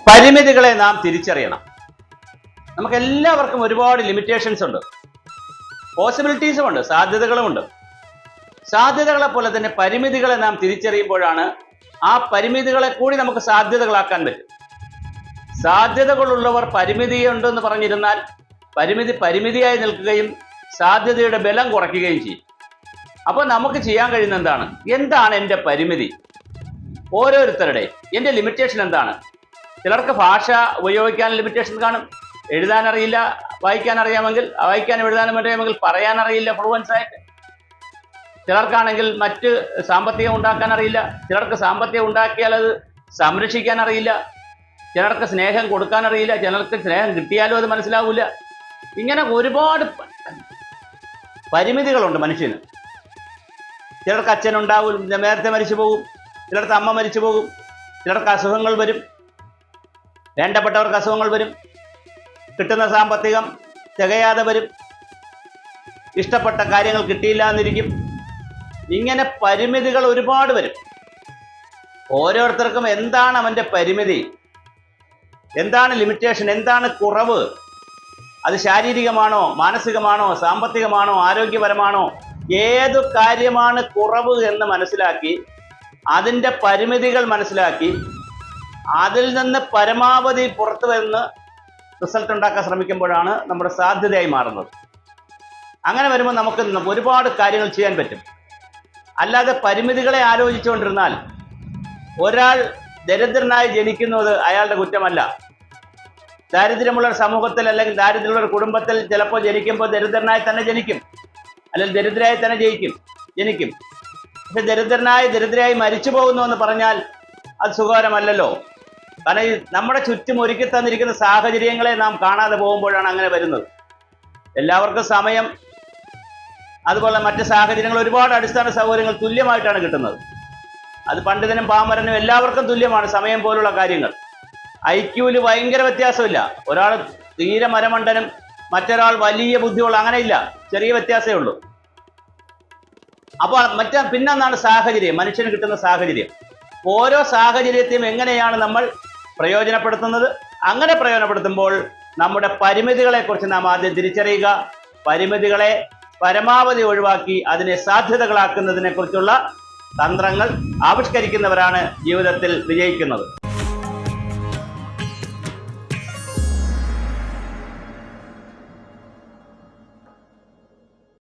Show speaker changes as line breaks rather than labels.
പരിമിതികളെ നാം തിരിച്ചറിയണം. നമുക്ക് എല്ലാവർക്കും ഒരുപാട് ലിമിറ്റേഷൻസ് ഉണ്ട്, പോസിബിലിറ്റീസും ഉണ്ട്, സാധ്യതകളുമുണ്ട്. സാധ്യതകളെ പോലെ തന്നെ പരിമിതികളെ നാം തിരിച്ചറിയുമ്പോഴാണ് ആ പരിമിതികളെ കൂടി നമുക്ക് സാധ്യതകളാക്കാൻ പറ്റും. സാധ്യതകളുള്ളവർ പരിമിതിയുണ്ടെന്ന് പറഞ്ഞിരുന്നാൽ പരിമിതിയായി നിൽക്കുകയും സാധ്യതയുടെ ബലം കുറയ്ക്കുകയും ചെയ്യും. അപ്പോൾ നമുക്ക് ചെയ്യാൻ കഴിയുന്ന എന്താണ് എൻ്റെ പരിമിതി? ഓരോരുത്തരുടെ എൻ്റെ ലിമിറ്റേഷൻ എന്താണ്? ചിലർക്ക് ഭാഷ ഉപയോഗിക്കാൻ ലിമിറ്റേഷൻ കാണും. എഴുതാൻ അറിയില്ല, വായിക്കാൻ എഴുതാനും അറിയാമെങ്കിൽ പറയാൻ അറിയില്ല ഫ്ലുവൻസ് ആയിട്ട്. ചിലർക്കാണെങ്കിൽ മറ്റ് സാമ്പത്തികം ഉണ്ടാക്കാൻ അറിയില്ല, ചിലർക്ക് സാമ്പത്തികം ഉണ്ടാക്കിയാൽ അത് സംരക്ഷിക്കാൻ അറിയില്ല, ചിലർക്ക് സ്നേഹം കൊടുക്കാൻ അറിയില്ല, ചിലർക്ക് സ്നേഹം കിട്ടിയാലും അത് മനസ്സിലാവില്ല. ഇങ്ങനെ ഒരുപാട് പരിമിതികളുണ്ട് മനുഷ്യന്. ചിലർക്ക് അച്ഛനുണ്ടാവും, നേരത്തെ മരിച്ചു പോകും, ചിലർക്ക് അമ്മ മരിച്ചു പോകും, ചിലർക്ക് അസുഖങ്ങൾ വരും, വേണ്ടപ്പെട്ടവർക്ക് അസുഖങ്ങൾ വരും, കിട്ടുന്ന സാമ്പത്തികം തികയാതെ വരും, ഇഷ്ടപ്പെട്ട കാര്യങ്ങൾ കിട്ടിയില്ല എന്നിരിക്കും. ഇങ്ങനെ പരിമിതികൾ ഒരുപാട് വരും. ഓരോരുത്തർക്കും എന്താണ് അവൻ്റെ പരിമിതി, എന്താണ് ലിമിറ്റേഷൻ, എന്താണ് കുറവ്? അത് ശാരീരികമാണോ, മാനസികമാണോ, സാമ്പത്തികമാണോ, ആരോഗ്യപരമാണോ? ഏതു കാര്യമാണ് കുറവ് എന്ന് മനസ്സിലാക്കി അതിൻ്റെ പരിമിതികൾ മനസ്സിലാക്കി അതിൽ നിന്ന് പരമാവധി പുറത്തു വരുന്ന റിസൾട്ട് ഉണ്ടാക്കാൻ ശ്രമിക്കുമ്പോഴാണ് നമ്മുടെ സാധ്യതയായി മാറുന്നത്. അങ്ങനെ വരുമ്പോൾ നമുക്ക് ഒരുപാട് കാര്യങ്ങൾ ചെയ്യാൻ പറ്റും. അല്ലാതെ പരിമിതികളെ ആലോചിച്ചുകൊണ്ടിരുന്നാൽ ഒരാൾ ദരിദ്രനായി ജനിക്കുന്നത് അയാളുടെ കുറ്റമല്ല. ദാരിദ്ര്യമുള്ള സമൂഹത്തിൽ അല്ലെങ്കിൽ ദാരിദ്ര്യമുള്ള ഒരു കുടുംബത്തിൽ ചിലപ്പോൾ ജനിക്കുമ്പോൾ ദരിദ്രനായി തന്നെ ജനിക്കും, അല്ലെങ്കിൽ ദരിദ്രയായി തന്നെ ജനിക്കും. പക്ഷെ ദരിദ്രയായി മരിച്ചു പോകുന്നു എന്ന് പറഞ്ഞാൽ അത് സുഖകരമല്ലല്ലോ. കാരണം നമ്മുടെ ചുറ്റും ഒരുക്കി തന്നിരിക്കുന്ന സാഹചര്യങ്ങളെ നാം കാണാതെ പോകുമ്പോഴാണ് അങ്ങനെ വരുന്നത്. എല്ലാവർക്കും സമയം, അതുപോലെ മറ്റ് സാഹചര്യങ്ങൾ, ഒരുപാട് അടിസ്ഥാന സൗകര്യങ്ങൾ തുല്യമായിട്ടാണ് കിട്ടുന്നത്. അത് പണ്ഡിതനും പാമരനും എല്ലാവർക്കും തുല്യമാണ് സമയം പോലുള്ള കാര്യങ്ങൾ. ഐക്യുവിൽ ഭയങ്കര വ്യത്യാസമില്ല. ഒരാൾ തീരെ മരമണ്ടനും മറ്റൊരാൾ വലിയ ബുദ്ധിയുള്ള, അങ്ങനെയില്ല, ചെറിയ വ്യത്യാസമേ ഉള്ളൂ. അപ്പോൾ പിന്നെന്താണ് സാഹചര്യം, മനുഷ്യന് കിട്ടുന്ന സാഹചര്യം. ഓരോ സാഹചര്യത്തെയും എങ്ങനെയാണ് നമ്മൾ പ്രയോജനപ്പെടുത്തുന്നത്? അങ്ങനെ പ്രയോജനപ്പെടുത്തുമ്പോൾ നമ്മുടെ പരിമിതികളെക്കുറിച്ച് നാം ആദ്യം തിരിച്ചറിയുക. പരിമിതികളെ പരമാവധി ഒഴിവാക്കി അതിനെ സാധ്യതകളാക്കുന്നതിനെ കുറിച്ചുള്ള തന്ത്രങ്ങൾ ആവിഷ്കരിക്കുന്നവരാണ് ജീവിതത്തിൽ വിജയിക്കുന്നത്.